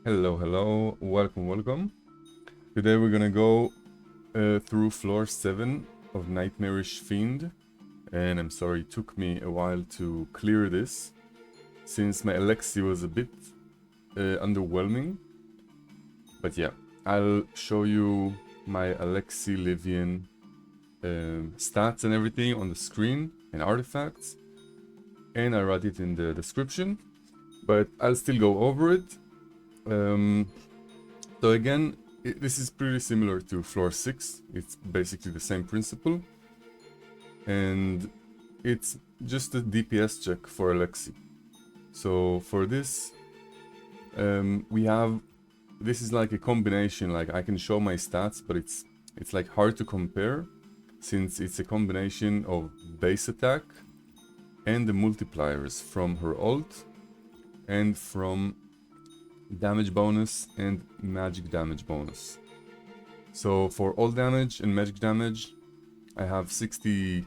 Hello, hello, welcome. Today we're gonna go through floor 7 of Nightmarish Fiend. And I'm sorry, it took me a while to clear this, since my Alexi was a bit underwhelming. But yeah, I'll show you my Alexi Livian stats and everything on the screen and artifacts. And I write it in the description, but I'll still go over it. So again, this is pretty similar to floor 6. It's basically the same principle. And it's just a DPS check for Alexi. So for this, we have... This is like a combination, like I can show my stats, but it's like hard to compare, since it's a combination of base attack and the multipliers from her ult and from damage bonus and magic damage bonus. So for all damage and magic damage, I have 67%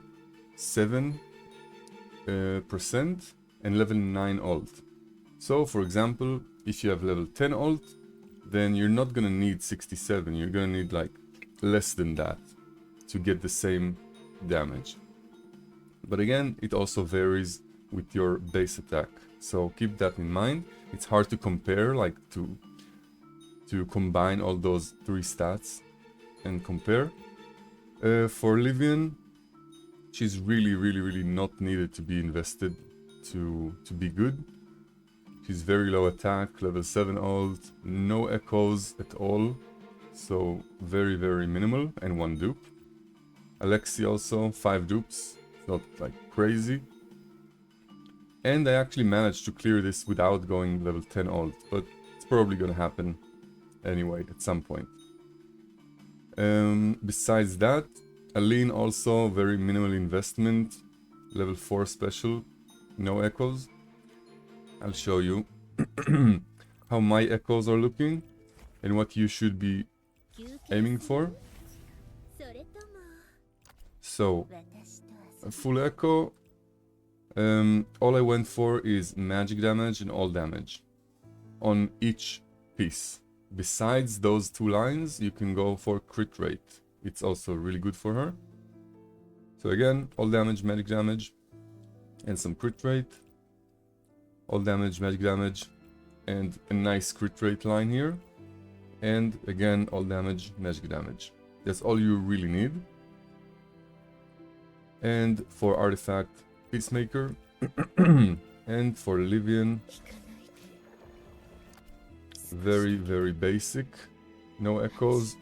and level 9 ult. So for example, if you have level 10 ult, then you're not gonna need 67, you're gonna need like less than that to get the same damage. But again, it also varies with your base attack, so keep that in mind. It's hard to compare, like to combine all those three stats and compare. For Livian, she's really not needed to be invested to be good. She's very low attack, level 7 ult, no echoes at all, so very minimal, and 1 dupe. Alexi also, 5 dupes, it's not like crazy. And I actually managed to clear this without going level 10 ult, but it's probably gonna happen anyway at some point. Besides that, Alene also very minimal investment, level 4 special, no echoes. I'll show you how my echoes are looking and what you should be aiming for. So, a full echo, all I went for is magic damage and all damage on each piece. Besides those two lines, you can go for crit rate. It's also really good for her. So again, all damage, magic damage, and some crit rate. All damage, magic damage, and a nice crit rate line here. And again, all damage, magic damage. That's all you really need. And for artifact, Peacemaker. And for Livian, very basic. No echoes.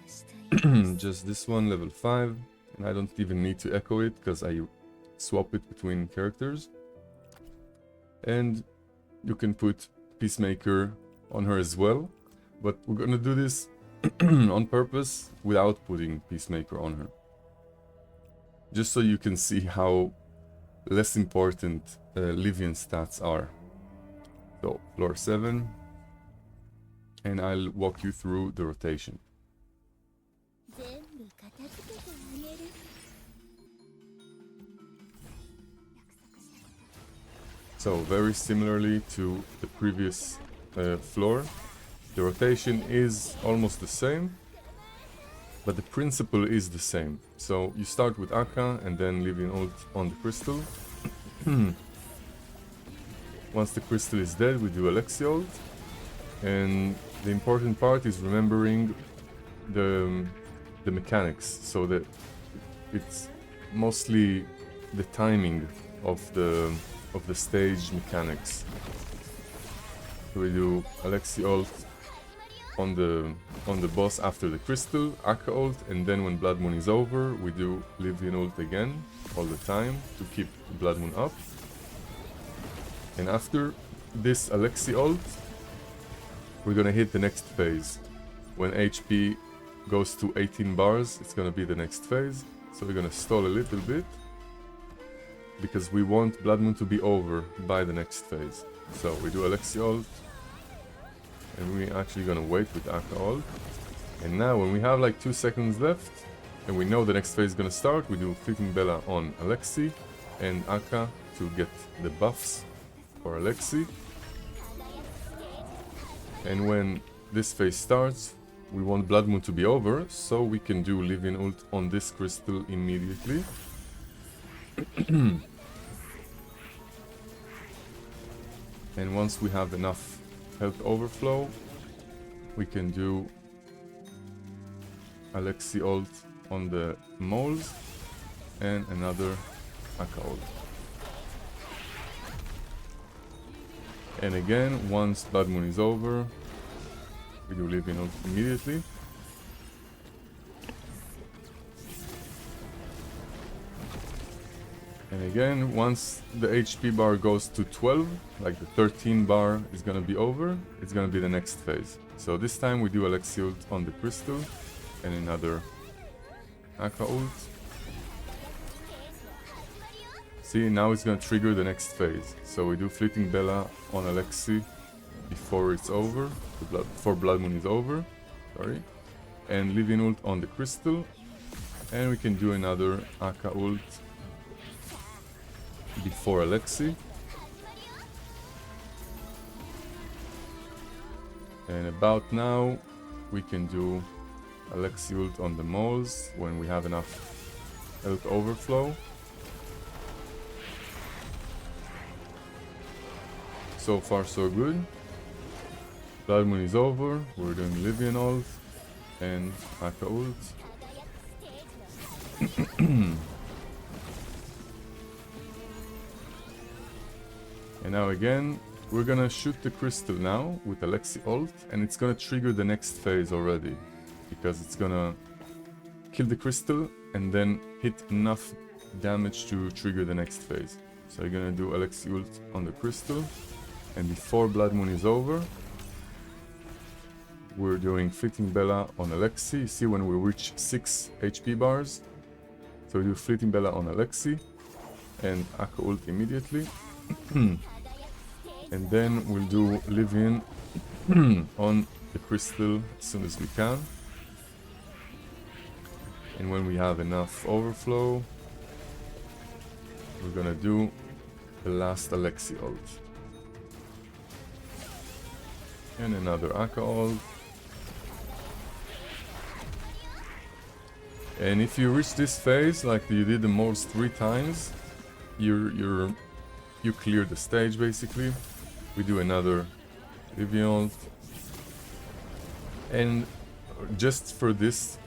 Just this one, level 5. And I don't even need to echo it, because I swap it between characters. And you can put Peacemaker on her as well, but we're gonna do this on purpose without putting Peacemaker on her, just so you can see how less important Livian stats are. So floor 7, and I'll walk you through the rotation. So very similarly to the previous floor, the rotation is almost the same, but the principle is the same. So you start with Akka and then Livian ult on the crystal. Once the crystal is dead, we do Alexi ult, and the important part is remembering the mechanics, so that it's mostly the timing of the stage mechanics. So we do Alexi ult on the boss after the crystal, Akka ult, and then when Blood Moon is over, we do Livian ult again all the time to keep Blood Moon up. And after this Alexi ult, we're gonna hit the next phase. When HP goes to 18 bars, it's gonna be the next phase. So we're gonna stall a little bit, because we want Blood Moon to be over by the next phase. So we do Alexi ult, and we're actually gonna wait with Akka ult. And now when we have like 2 seconds left, and we know the next phase is gonna start, we do Fbella on Alexi and Akka to get the buffs for Alexi. And when this phase starts, we want Blood Moon to be over, so we can do Livian ult on this crystal immediately. And once we have enough health overflow, we can do Alexi ult on the moles and another Aka ult. And again, once Blood Moon is over, we do Livian ult immediately. And again, once the HP bar goes to 12, like the 13 bar is gonna be over, it's gonna be the next phase. So this time we do Alexi ult on the crystal and another Aka ult. See, now it's gonna trigger the next phase. So we do Fleeting Bella on Alexi before it's over, before Blood Moon is over, sorry. And Livian ult on the crystal. And we can do another Aka ult before Alexi. And about now we can do Alexi ult on the moles when we have enough health overflow. So far so good. Blood Moon is over, we're doing Livian ult and Aka ult. And now again, we're gonna shoot the crystal now with Alexi ult, and it's gonna trigger the next phase already, because it's gonna kill the crystal and then hit enough damage to trigger the next phase. So you're gonna do Alexi ult on the crystal, and before Blood Moon is over, we're doing Fleeting Bella on Alexi. You see when we reach 6 HP bars, so we do Fleeting Bella on Alexi and Aka ult immediately. And then we'll do Livian on the crystal as soon as we can. And when we have enough overflow, we're gonna do the last Alexi ult. And another Aka ult. And if you reach this phase, like you did the most 3 times, you clear the stage basically. We do another Livian ult. And just for this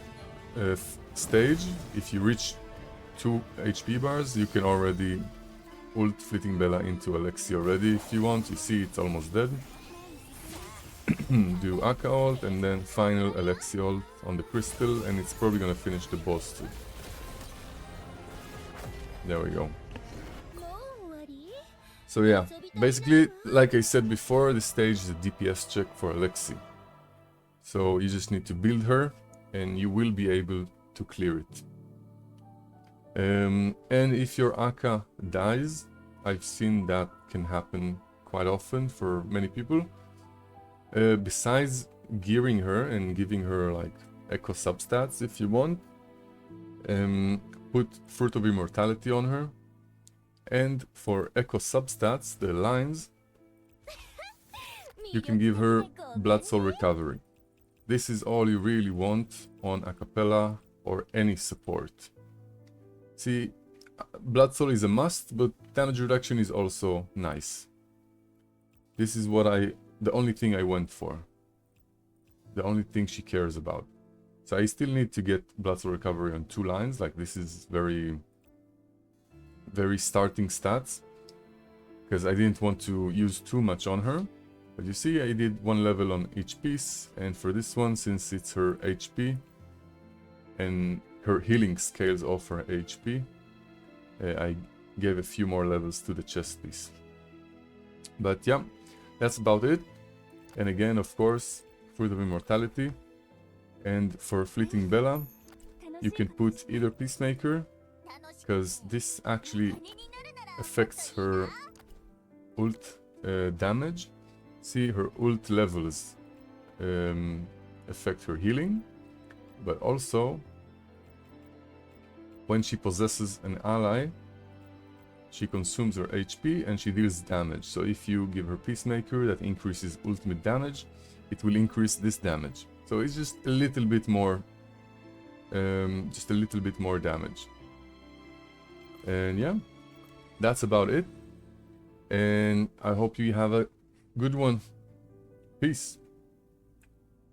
stage, if you reach 2 HP bars, you can already ult Fleeting Bella into Alexi already if you want. You see it's almost dead. Do Aka ult and then final Alexi ult on the crystal, and it's probably gonna finish the boss too. There we go. So yeah, basically, like I said before, this stage is a DPS check for Alexi. So you just need to build her, and you will be able to clear it. And if your Aka dies, I've seen that can happen quite often for many people. Besides gearing her and giving her like echo substats if you want, put Fruit of Immortality on her. And for echo substats, the lines, you can give her Blood Soul Recovery. This is all you really want on Acappella or any support. See, Blood Soul is a must, but damage reduction is also nice. This is what the only thing I went for. The only thing she cares about. So I still need to get Blood Soul Recovery on 2 lines, like this is very starting stats, because I didn't want to use too much on her. But you see, I did 1 level on each piece, and for this one, since it's her HP and her healing scales off her HP, I gave a few more levels to the chest piece. But yeah, that's about it. And again, of course, Fruit of Immortality. And for Fleeting Bella, you can put either Peacemaker, because this actually affects her ult damage. See, her ult levels affect her healing, but also when she possesses an ally, she consumes her HP and she deals damage. So if you give her Peacemaker, that increases ultimate damage, it will increase this damage. So it's just a little bit more, damage. And yeah, that's about it. And I hope you have a good one. Peace.